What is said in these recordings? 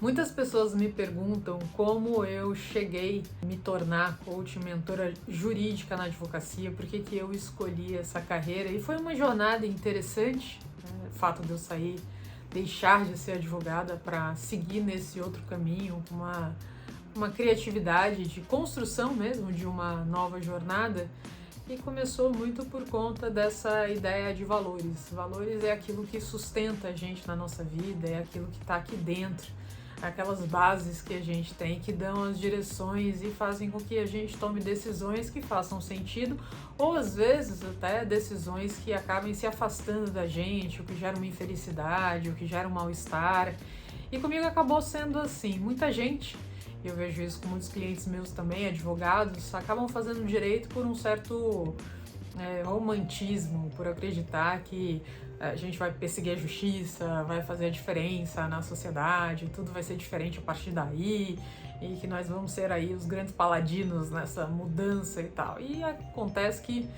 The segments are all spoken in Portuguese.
Muitas pessoas me perguntam como eu cheguei a me tornar coach, mentora jurídica na advocacia, por que eu escolhi essa carreira. E foi uma jornada interessante, né? O fato de eu sair, deixar de ser advogada para seguir nesse outro caminho, com uma criatividade de construção mesmo de uma nova jornada. E começou muito por conta dessa ideia de valores. Valores é aquilo que sustenta a gente na nossa vida, é aquilo que está aqui dentro, aquelas bases que a gente tem, que dão as direções e fazem com que a gente tome decisões que façam sentido, ou às vezes até decisões que acabem se afastando da gente, o que gera uma infelicidade, o que gera um mal-estar. E comigo acabou sendo assim. Muita gente, eu vejo isso com muitos clientes meus também, advogados, acabam fazendo direito por um certo romantismo, por acreditar que a gente vai perseguir a justiça, vai fazer a diferença na sociedade, tudo vai ser diferente a partir daí, e que nós vamos ser aí os grandes paladinos nessa mudança e tal. E acontece que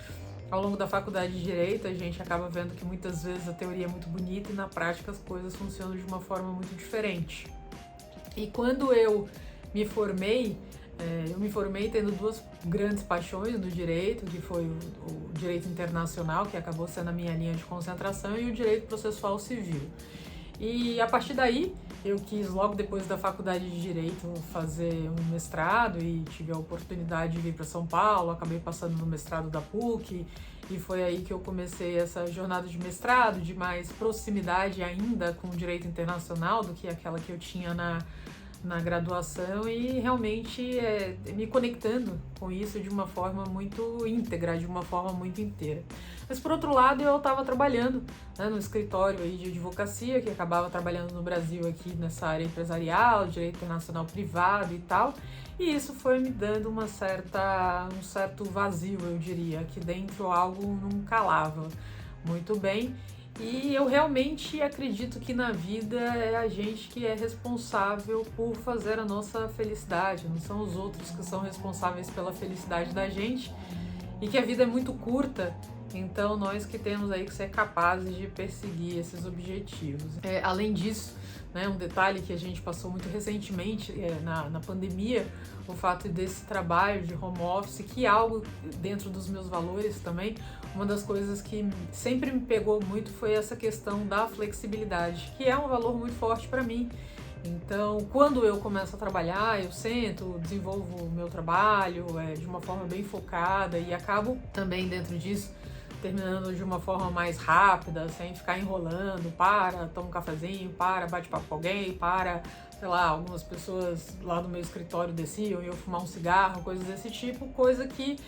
ao longo da faculdade de Direito a gente acaba vendo que muitas vezes a teoria é muito bonita e na prática as coisas funcionam de uma forma muito diferente. E quando eu me formei tendo duas grandes paixões no direito, que foi o direito internacional, que acabou sendo a minha linha de concentração, e o direito processual civil. E a partir daí, eu quis, logo depois da faculdade de Direito, fazer um mestrado e tive a oportunidade de vir para São Paulo, acabei passando no mestrado da PUC, e foi aí que eu comecei essa jornada de mestrado, de mais proximidade ainda com o direito internacional do que aquela que eu tinha na graduação, e realmente me conectando com isso de uma forma muito íntegra, de uma forma muito inteira. Mas por outro lado, eu estava trabalhando, né, no escritório aí de advocacia, que acabava trabalhando no Brasil aqui nessa área empresarial, direito internacional privado e tal, e isso foi me dando um certo vazio, eu diria, aqui dentro algo não calava muito bem. E eu realmente acredito que na vida é a gente que é responsável por fazer a nossa felicidade, não são os outros que são responsáveis pela felicidade da gente, e que a vida é muito curta, então nós que temos aí que ser capazes de perseguir esses objetivos. Além disso, né, um detalhe que a gente passou muito recentemente na pandemia, o fato desse trabalho de home office, que é algo dentro dos meus valores também. Uma das coisas que sempre me pegou muito foi essa questão da flexibilidade, que é um valor muito forte para mim. Então, quando eu começo a trabalhar, eu sento, desenvolvo o meu trabalho de uma forma bem focada e acabo também dentro disso terminando de uma forma mais rápida, sem ficar enrolando, toma um cafezinho, bate papo com alguém, sei lá, algumas pessoas lá do meu escritório desciam e eu fumar um cigarro, coisas desse tipo, coisa que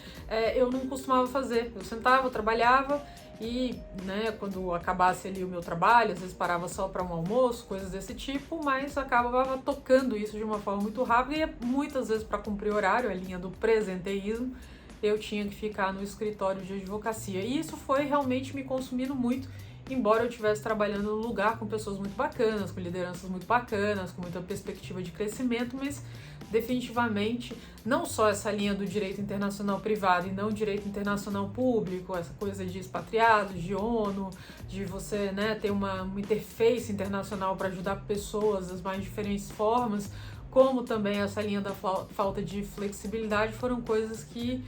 eu não costumava fazer. Eu sentava, eu trabalhava e, né, quando acabasse ali o meu trabalho, às vezes parava só para um almoço, coisas desse tipo, mas acabava tocando isso de uma forma muito rápida e muitas vezes para cumprir horário, a linha do presenteísmo, eu tinha que ficar no escritório de advocacia. E isso foi realmente me consumindo muito, embora eu estivesse trabalhando num lugar com pessoas muito bacanas, com lideranças muito bacanas, com muita perspectiva de crescimento, mas definitivamente não só essa linha do direito internacional privado e não direito internacional público, essa coisa de expatriados, de ONU, de você, né, ter uma interface internacional para ajudar pessoas das mais diferentes formas, como também essa linha da falta de flexibilidade, foram coisas que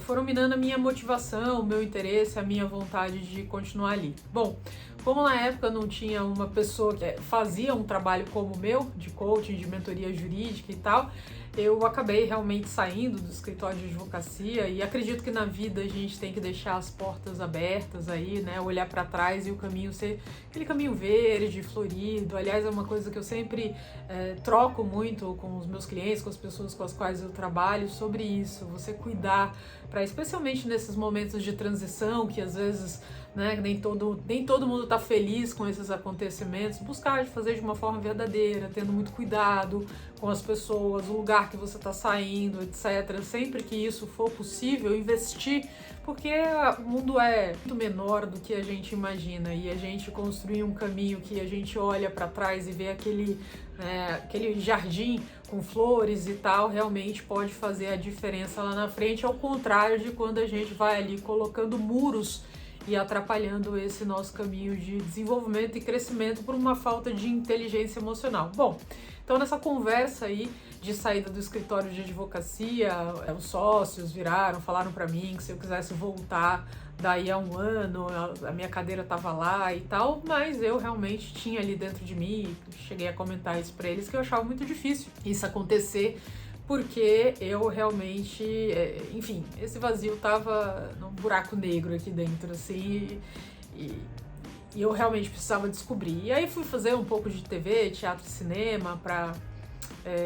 foram minando a minha motivação, o meu interesse, a minha vontade de continuar ali. Bom, como na época não tinha uma pessoa que fazia um trabalho como o meu, de coaching, de mentoria jurídica e tal, eu acabei realmente saindo do escritório de advocacia, e acredito que na vida a gente tem que deixar as portas abertas aí, né, olhar para trás e o caminho ser aquele caminho verde, florido. Aliás, é uma coisa que eu sempre troco muito com os meus clientes, com as pessoas com as quais eu trabalho, sobre isso, você cuidar, para especialmente nesses momentos de transição, que às vezes, né, nem todo mundo está feliz com esses acontecimentos, buscar fazer de uma forma verdadeira, tendo muito cuidado com as pessoas, o lugar que você está saindo, etc. Sempre que isso for possível, investir, porque o mundo é muito menor do que a gente imagina, e a gente construir um caminho que a gente olha para trás e vê aquele jardim com flores e tal, realmente pode fazer a diferença lá na frente, ao contrário de quando a gente vai ali colocando muros e atrapalhando esse nosso caminho de desenvolvimento e crescimento por uma falta de inteligência emocional. Bom, Então, nessa conversa aí de saída do escritório de advocacia, os sócios falaram para mim que se eu quisesse voltar daí a um ano, a minha cadeira estava lá e tal, mas eu realmente tinha ali dentro de mim, cheguei a comentar isso para eles, que eu achava muito difícil isso acontecer, porque eu realmente, enfim, esse vazio tava num buraco negro aqui dentro, assim, e eu realmente precisava descobrir. E aí fui fazer um pouco de TV, teatro e cinema para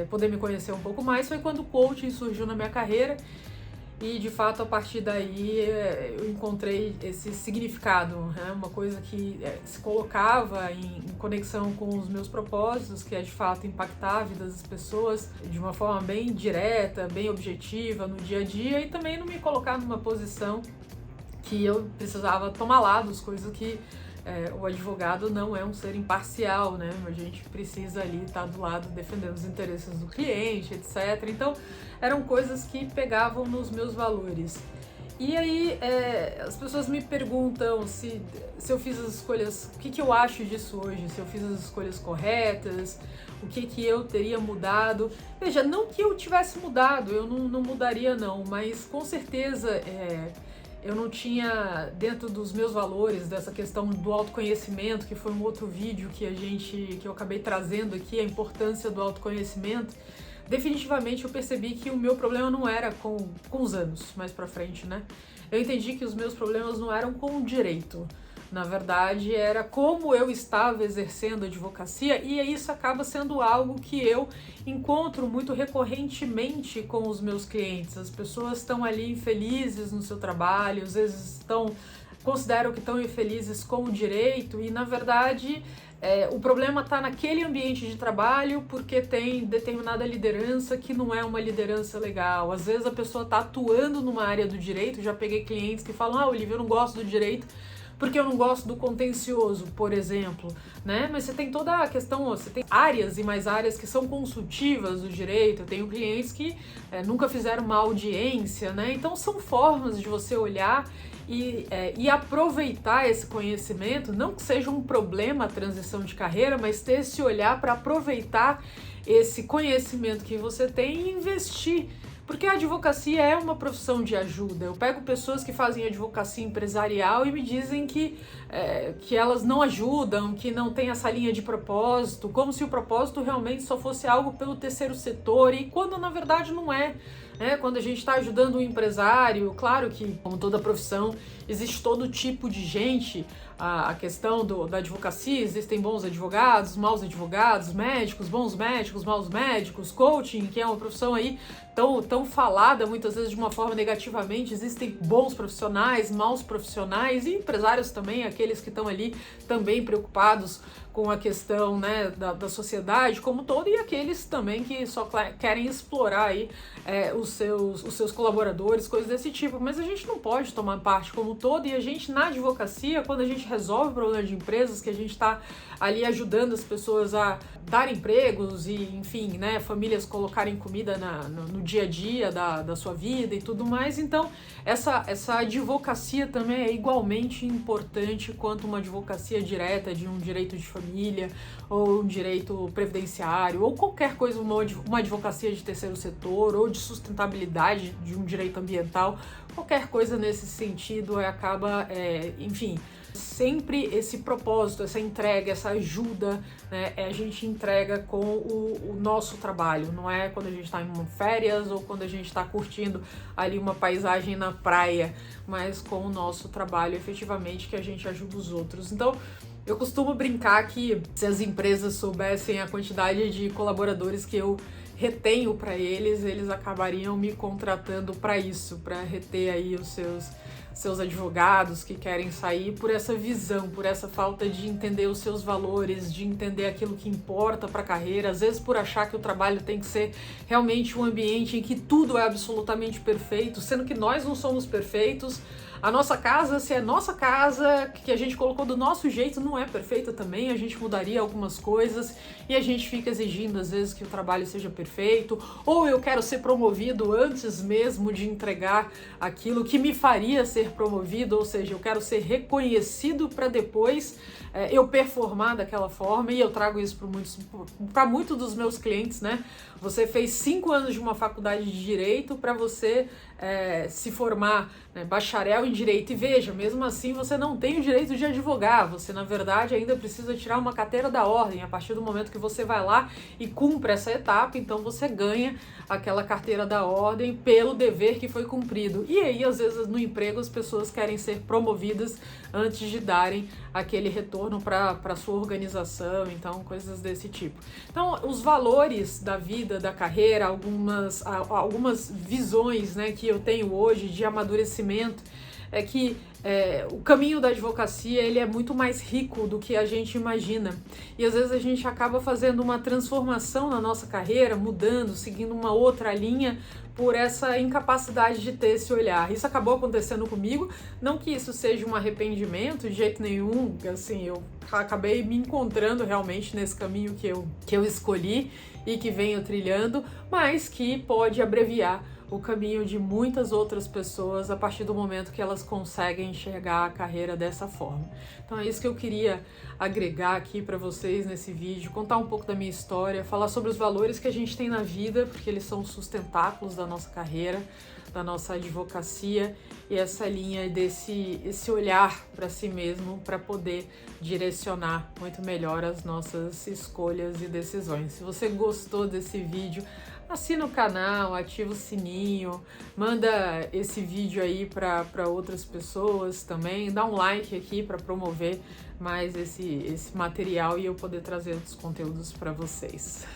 poder me conhecer um pouco mais. Foi quando o coaching surgiu na minha carreira e, de fato, a partir daí eu encontrei esse significado, né? Uma coisa que se colocava em conexão com os meus propósitos, que é, de fato, impactar a vida das pessoas de uma forma bem direta, bem objetiva no dia a dia, e também não me colocar numa posição que eu precisava tomar lados, coisa que o advogado não é um ser imparcial, né? A gente precisa ali estar do lado defendendo os interesses do cliente, etc. Então, eram coisas que pegavam nos meus valores. E aí, as pessoas me perguntam se eu fiz as escolhas, o que eu acho disso hoje, se eu fiz as escolhas corretas, o que eu teria mudado. Veja, não que eu tivesse mudado, eu não mudaria não, mas com certeza eu não tinha, dentro dos meus valores, dessa questão do autoconhecimento, que foi um outro vídeo que eu acabei trazendo aqui, a importância do autoconhecimento. Definitivamente eu percebi que o meu problema não era com os anos mais pra frente, né? Eu entendi que os meus problemas não eram com o direito. Na verdade, era como eu estava exercendo a advocacia, e isso acaba sendo algo que eu encontro muito recorrentemente com os meus clientes. As pessoas estão ali infelizes no seu trabalho, às vezes consideram que estão infelizes com o direito, e na verdade o problema está naquele ambiente de trabalho porque tem determinada liderança que não é uma liderança legal. Às vezes a pessoa está atuando numa área do direito, já peguei clientes que falam: Olivia, eu não gosto do direito porque eu não gosto do contencioso, por exemplo, né? Mas você tem toda a questão, você tem áreas e mais áreas que são consultivas do direito. Eu tenho clientes que nunca fizeram uma audiência, né? Então são formas de você olhar e aproveitar esse conhecimento, não que seja um problema a transição de carreira, mas ter esse olhar para aproveitar esse conhecimento que você tem e investir. Porque a advocacia é uma profissão de ajuda. Eu pego pessoas que fazem advocacia empresarial e me dizem que elas não ajudam, que não tem essa linha de propósito, como se o propósito realmente só fosse algo pelo terceiro setor, e quando na verdade não é. Quando a gente está ajudando um empresário, claro que, como toda profissão, existe todo tipo de gente. A questão da advocacia, existem bons advogados, maus advogados, médicos, bons médicos, maus médicos, coaching, que é uma profissão aí tão falada muitas vezes de uma forma negativamente. Existem bons profissionais, maus profissionais, e empresários também, aqueles que estão ali também preocupados com a questão, né, da sociedade como todo, e aqueles também que só querem explorar aí os seus colaboradores, coisas desse tipo. Mas a gente não pode tomar parte como todo, e a gente, na advocacia, quando a gente resolve problemas de empresas, que a gente está ali ajudando as pessoas a dar empregos e, enfim, né, famílias colocarem comida no dia a dia da sua vida e tudo mais. Então, essa advocacia também é igualmente importante quanto uma advocacia direta de um direito de família, ou um direito previdenciário, ou qualquer coisa, uma advocacia de terceiro setor, ou de sustentabilidade de um direito ambiental, qualquer coisa nesse sentido acaba, enfim, sempre esse propósito, essa entrega, essa ajuda, né, a gente entrega com o nosso trabalho, não é quando a gente está em férias ou quando a gente está curtindo ali uma paisagem na praia, mas com o nosso trabalho efetivamente, que a gente ajuda os outros. Então, eu costumo brincar que se as empresas soubessem a quantidade de colaboradores que eu retenho para eles acabariam me contratando para isso, para reter aí os seus advogados que querem sair por essa visão, por essa falta de entender os seus valores, de entender aquilo que importa para a carreira, às vezes por achar que o trabalho tem que ser realmente um ambiente em que tudo é absolutamente perfeito, sendo que nós não somos perfeitos. A nossa casa, se é nossa casa, que a gente colocou do nosso jeito, não é perfeita também, a gente mudaria algumas coisas e a gente fica exigindo às vezes que o trabalho seja perfeito, ou eu quero ser promovido antes mesmo de entregar aquilo que me faria ser promovido, ou seja, eu quero ser reconhecido para depois eu performar daquela forma, e eu trago isso para muitos dos meus clientes, né? Você fez 5 anos de uma faculdade de Direito para você se formar, né, bacharel em Direito, e veja, mesmo assim você não tem o direito de advogar, você na verdade ainda precisa tirar uma carteira da ordem. A partir do momento que você vai lá e cumpre essa etapa, então você ganha aquela carteira da ordem pelo dever que foi cumprido. E aí, às vezes, no emprego, as pessoas querem ser promovidas antes de darem aquele retorno para sua organização, então coisas desse tipo. Então, os valores da vida, da carreira, algumas visões, né, que eu tenho hoje de amadurecimento, é que o caminho da advocacia ele é muito mais rico do que a gente imagina, e às vezes a gente acaba fazendo uma transformação na nossa carreira, mudando, seguindo uma outra linha, por essa incapacidade de ter esse olhar. Isso acabou acontecendo comigo, não que isso seja um arrependimento de jeito nenhum, assim, eu acabei me encontrando realmente nesse caminho que eu escolhi e que venho trilhando, mas que pode abreviar o caminho de muitas outras pessoas a partir do momento que elas conseguem enxergar a carreira dessa forma. Então é isso que eu queria agregar aqui para vocês nesse vídeo, contar um pouco da minha história, falar sobre os valores que a gente tem na vida, porque eles são sustentáculos da nossa carreira, da nossa advocacia, e essa linha esse olhar para si mesmo para poder direcionar muito melhor as nossas escolhas e decisões. Se você gostou desse vídeo, assina o canal, ativa o sininho, manda esse vídeo aí para outras pessoas também, dá um like aqui para promover mais esse material e eu poder trazer outros conteúdos para vocês.